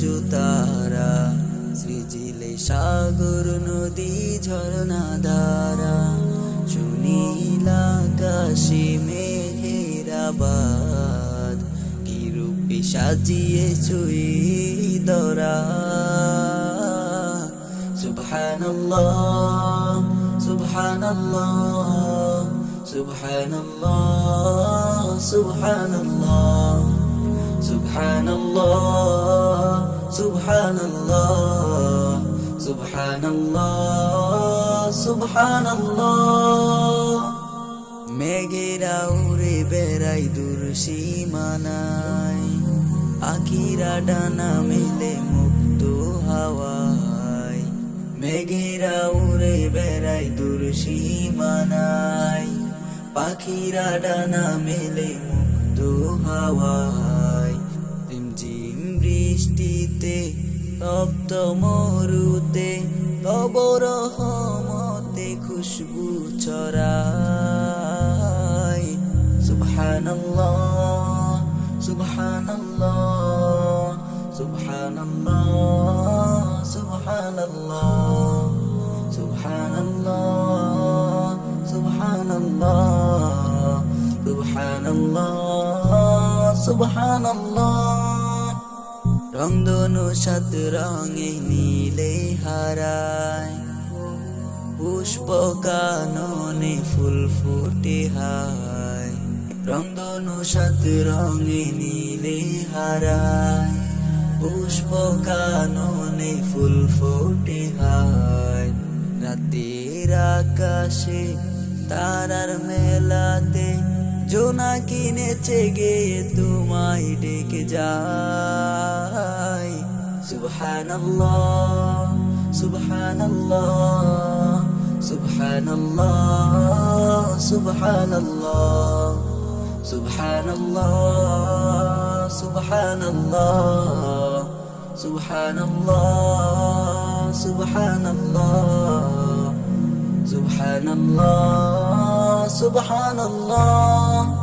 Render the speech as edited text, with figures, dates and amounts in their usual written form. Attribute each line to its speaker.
Speaker 1: সূর্য তারা, সৃজিলে সাগর নদী ঝরনা ধারা, সুনীল আকাশে মেঘের আবাদ, কি রূপে সাজিয়েছো এই ধরা। সুবহানাল্লাহ সুবহানাল্লাহ সুবহানাল্লাহ সুবহানাল্লাহ সুবহানাল্লাহ সুবহানাল্লাহ সুবহানাল্লাহ সুবহানাল্লাহ। মেঘেরা উড়ে বেড়াই দূর সীমানায়, পাখিরা ডানা মেলে মুক্ত হাওয়ায়। মেঘেরা উড়ে বেড়াই দূর সীমানায়, পাখিরা ডানা মেলে মুক্ত হাওয়ায়। রিমঝিম বৃষ্টিতে তপ্ত মরুতে তব রহমতে খুশবু ছড়ায়। সুবহানাল্লাহ সুবহানাল্লাহ সুবহানাল্লাহ সুবহানাল্লাহ সুবহানাল্লাহ সুবহানাল্লাহ সুবহানাল্লাহ সুবহানাল্লাহ। রংধনু সাত রঙে নীলে হারায়, পুষ্প কাননে ফুল ফুটে হায়। রংধনু সাত রঙে নীলে হারায়, পুষ্প কাননে ফুল ফুটে হায়। রাতের আকাশে তারার মেলাতে জোনাকি নেচে গে তোমায় ডেকে যায়। সুবহানাল্লাহ সুবহানাল্লাহ সুবহানাল্লাহ সুবহানাল্লাহ সুবহানাল্লাহ সুবহানাল্লাহ সুবহানাল্লাহ সুবহানাল্লাহ সুবহানাল্লাহ সুবহানাল্লাহ।